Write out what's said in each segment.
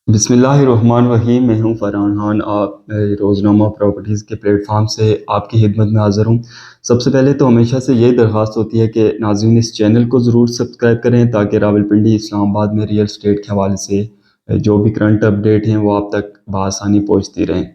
बिस्मिल्लाहिर्रहमानिर्रहीम। मैं हूं फरहान खान। आप रोज़नामा प्रॉपर्टीज़ के प्लेटफॉर्म से आपकी खिदमत में हाज़िर हूं। सबसे पहले तो हमेशा से यही दरख्वास्त होती है कि नाज़रीन इस चैनल को ज़रूर सब्सक्राइब करें ताकि रावलपिंडी इस्लामाबाद में रियल एस्टेट के हवाले से जो भी करंट अपडेट हैं वो आप तक बआसानी पहुँचती रहें।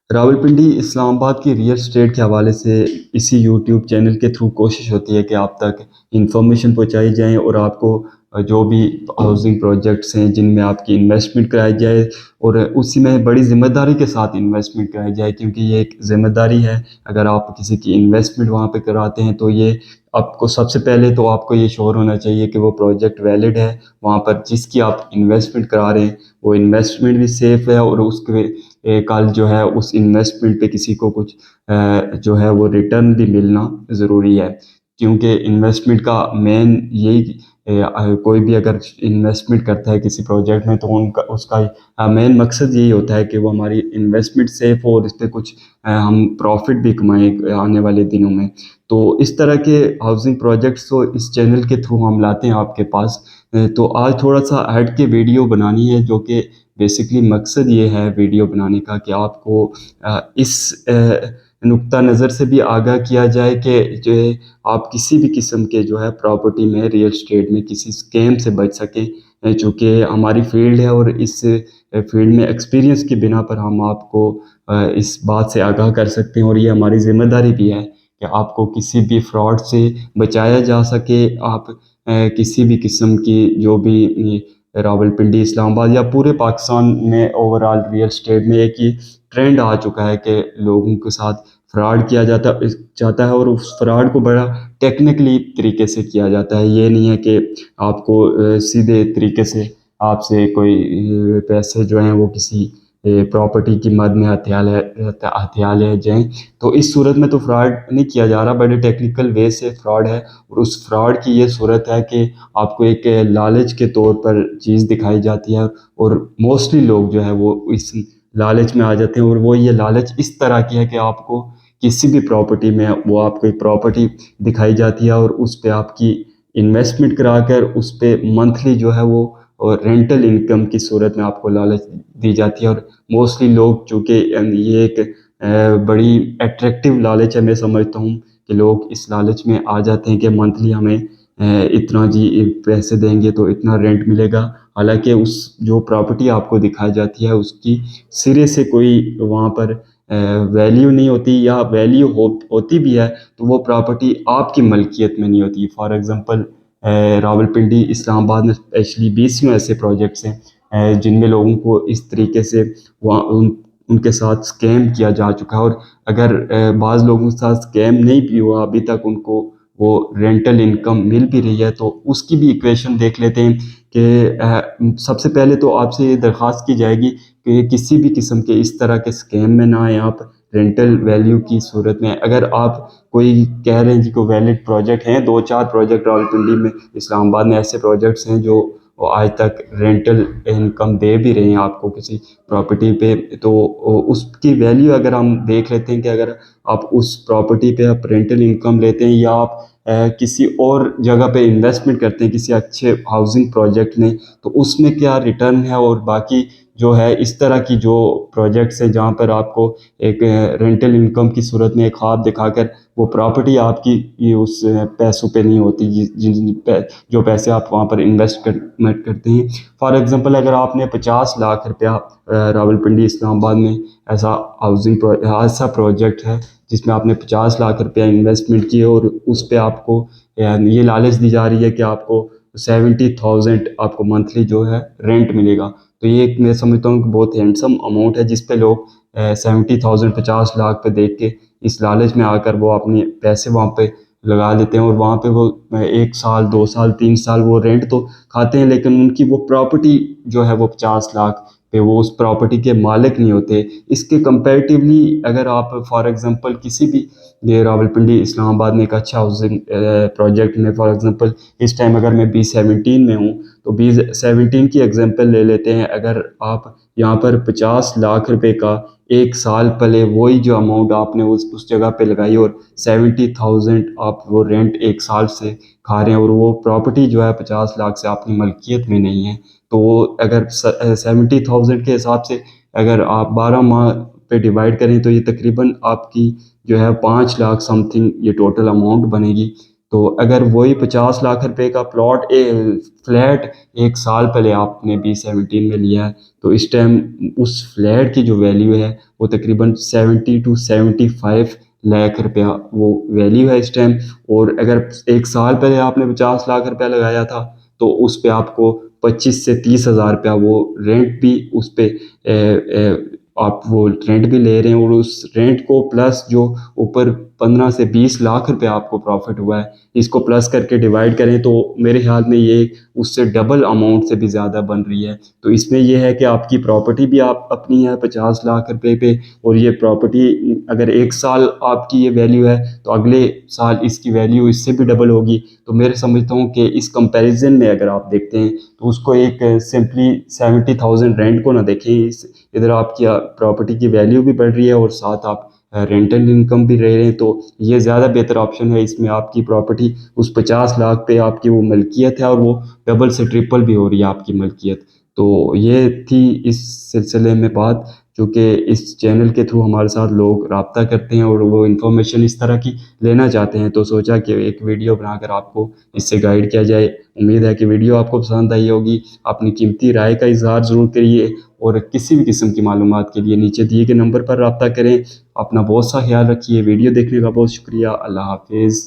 रावलपिंडी इस्लामाबाद की रियल एस्टेट के हवाले से इसी यूट्यूब चैनल के थ्रू कोशिश होती है कि आप तक इंफॉर्मेशन पहुंचाई जाए और आपको जो भी हाउसिंग प्रोजेक्ट्स हैं जिनमें आपकी इन्वेस्टमेंट कराई जाए और उसी में बड़ी ज़िम्मेदारी के साथ इन्वेस्टमेंट कराई जाए, क्योंकि ये एक ज़िम्मेदारी है। अगर आप किसी की इन्वेस्टमेंट वहाँ पे कराते हैं तो ये आपको सबसे पहले तो आपको ये श्योर होना चाहिए कि वो प्रोजेक्ट वैलिड है, वहाँ पर जिसकी आप इन्वेस्टमेंट करा रहे हैं वो इन्वेस्टमेंट भी सेफ़ है और उसके कल जो है उस इन्वेस्टमेंट पे किसी को कुछ जो है वो रिटर्न भी मिलना ज़रूरी है। क्योंकि इन्वेस्टमेंट का मेन यही कोई भी अगर इन्वेस्टमेंट करता है किसी प्रोजेक्ट में तो उनका उसका मेन मकसद यही होता है कि वो हमारी इन्वेस्टमेंट सेफ हो और इस पे कुछ हम प्रॉफिट भी कमाएं आने वाले दिनों में। तो इस तरह के हाउसिंग प्रोजेक्ट्स तो इस चैनल के थ्रू हम लाते हैं आपके पास। तो आज थोड़ा सा हट के वीडियो बनानी है, जो कि बेसिकली मकसद ये है वीडियो बनाने का कि आपको इस नुक्ता नज़र से भी आगाह किया जाए कि जो है आप किसी भी किस्म के जो है प्रॉपर्टी में रियल एस्टेट में किसी स्कैम से बच सकें। चूँकि हमारी फील्ड है और इस फील्ड में एक्सपीरियंस की बिना पर हम आपको इस बात से आगाह कर सकते हैं और ये हमारी ज़िम्मेदारी भी है कि आपको किसी भी फ्रॉड से बचाया जा सके। आप किसी भी किस्म की जो भी रावलपिंडी इस्लामाबाद या पूरे पाकिस्तान में ओवरऑल रियल एस्टेट में एक ही ट्रेंड आ चुका है कि लोगों के साथ फ्रॉड किया जाता है और उस फ्रॉड को बड़ा टेक्निकली तरीके से किया जाता है। ये नहीं है कि आपको सीधे तरीके से आपसे कोई पैसे जो हैं वो किसी प्रॉपर्टी की मद में हथिया ले जाएं। तो इस सूरत में तो फ्रॉड नहीं किया जा रहा, बड़े टेक्निकल वे से फ्रॉड है। और उस फ्रॉड की ये सूरत है कि आपको एक लालच के तौर पर चीज़ दिखाई जाती है और मोस्टली लोग जो है वो इस लालच में आ जाते हैं। और वो ये लालच इस तरह की है कि आपको किसी भी प्रॉपर्टी में वो आपको एक प्रॉपर्टी दिखाई जाती है और उस पे आपकी इन्वेस्टमेंट कराकर उस पे मंथली जो है वो और रेंटल इनकम की सूरत में आपको लालच दी जाती है। और मोस्टली लोग चूँकि ये एक बड़ी अट्रैक्टिव लालच है, मैं समझता हूँ कि लोग इस लालच में आ जाते हैं कि मंथली हमें इतना जी पैसे देंगे तो इतना रेंट मिलेगा। हालांकि उस जो प्रॉपर्टी आपको दिखाई जाती है उसकी सिरे से कोई वहाँ पर वैल्यू नहीं होती, या वैल्यू होती भी है तो वो प्रॉपर्टी आपकी मलकियत में नहीं होती। फॉर एग्ज़ाम्पल रावलपिंडी इस्लामाबाद में स्पेशली 20 ऐसे प्रोजेक्ट्स हैं जिनमें लोगों को इस तरीके से वहाँ उनके साथ स्कैम किया जा चुका है। और अगर बाज़ लोगों के साथ स्कैम नहीं भी हुआ अभी तक उनको वो रेंटल इनकम मिल भी रही है, तो उसकी भी इक्वेशन देख लेते हैं कि सबसे पहले तो आपसे ये दरख्वास्त की जाएगी कि किसी भी किस्म के इस तरह के स्कैम में ना आए आप। रेंटल वैल्यू की सूरत में अगर आप कोई कह रहे हैं जी को वैलिड प्रोजेक्ट हैं, 2-4 प्रोजेक्ट रावलपिंडी में इस्लामाबाद में ऐसे प्रोजेक्ट्स हैं जो आज तक रेंटल इनकम दे भी रहे हैं आपको किसी प्रॉपर्टी पे, तो उसकी वैल्यू अगर हम देख लेते हैं कि अगर आप उस प्रॉपर्टी पे आप रेंटल इनकम लेते हैं या आप किसी और जगह पे इन्वेस्टमेंट करते हैं किसी अच्छे हाउसिंग प्रोजेक्ट में, तो उसमें क्या रिटर्न है। और बाकी जो है इस तरह की जो प्रोजेक्ट्स हैं जहाँ पर आपको एक रेंटल इनकम की सूरत में एक ख्वाब दिखाकर वो प्रॉपर्टी आपकी ये उस पैसों पे नहीं होती जो पैसे आप वहाँ पर इन्वेस्ट करते हैं। फॉर एग्जांपल अगर आपने 50 लाख रुपया रावलपिंडी इस्लामाबाद में ऐसा ऐसा प्रोजेक्ट है जिसमें आपने 50 लाख रुपया इन्वेस्टमेंट किए और उस पर आपको ये लालच दी जा रही है कि आपको 70,000 आपको मंथली जो है रेंट मिलेगा। तो ये एक मैं समझता हूँ कि बहुत हैंडसम अमाउंट है जिस पे लोग 70,000 50 लाख पे देख के इस लालच में आकर वो अपने पैसे वहाँ पे लगा देते हैं और वहाँ पे वो 1 साल 2 साल 3 साल वो रेंट तो खाते हैं, लेकिन उनकी वो प्रॉपर्टी जो है वो 50 लाख पे वो उस प्रॉपर्टी के मालिक नहीं होते। इसके कंपैरेटिवली अगर आप फॉर एग्जांपल किसी भी ये रावलपिंडी इस्लामाबाद में एक अच्छा हाउसिंग प्रोजेक्ट में फॉर एग्जांपल इस टाइम अगर मैं B17 में हूँ तो B17 की एग्जांपल ले लेते हैं। अगर आप यहाँ पर 50 लाख रुपए का 1 साल पहले वही जो अमाउंट आपने उस जगह पे लगाई और 70,000 आप वो रेंट 1 साल से खा रहे हैं और वो प्रॉपर्टी जो है 50 लाख से आपकी मलकियत में नहीं है, तो अगर 70,000 के हिसाब से अगर आप 12 माह पे डिवाइड करें तो ये तकरीबन आपकी जो है 5 लाख समथिंग ये टोटल अमाउंट बनेगी। तो अगर वही 50 लाख रुपए का प्लॉट फ्लैट एक साल पहले आपने B17 में लिया है, तो इस टाइम उस फ्लैट की जो वैल्यू है वो तकरीबन 70 टू 75 लाख रुपया वो वैल्यू है इस टाइम। और अगर एक साल पहले आपने 50 लाख रुपया लगाया था तो उस पे आपको 25 से 30 हज़ार रुपया वो रेंट भी उस पे आप वो रेंट भी ले रहे हैं, और उस रेंट को प्लस जो ऊपर 15 से 20 लाख रुपया आपको प्रॉफिट हुआ है, इसको प्लस करके डिवाइड करें तो मेरे ख्याल में ये उससे डबल अमाउंट से भी ज़्यादा बन रही है। तो इसमें यह है कि आपकी प्रॉपर्टी भी आप अपनी है 50 लाख रुपए पे, और ये प्रॉपर्टी अगर एक साल आपकी ये वैल्यू है तो अगले साल इसकी वैल्यू इससे भी डबल होगी। तो मेरे समझता हूँ कि इस कंपैरिजन में अगर आप देखते हैं तो उसको एक सिंपली 70,000 रेंट को ना देखें, इधर आपकी प्रॉपर्टी की वैल्यू भी बढ़ रही है और साथ आप रेंटल इनकम भी ले रहे हैं, तो ये ज़्यादा बेहतर ऑप्शन है। इसमें आपकी प्रॉपर्टी उस 50 लाख पे आपकी वो मलकियत है और वो डबल से ट्रिपल भी हो रही है आपकी मलकियत। तो ये थी इस सिलसिले में बात, चूँकि इस चैनल के थ्रू हमारे साथ लोग रब्ता करते हैं और वो इन्फॉर्मेशन इस तरह की लेना चाहते हैं, तो सोचा कि एक वीडियो बनाकर आपको इससे गाइड किया जाए। उम्मीद है कि वीडियो आपको पसंद आई होगी। अपनी कीमती राय का इजहार ज़रूर करिए और किसी भी किस्म की मालूमात के लिए नीचे दिए गए नंबर पर रब्ता करें। अपना बहुत सा ख्याल रखिए। वीडियो देखने का बहुत शुक्रिया। अल्लाह हाफिज़।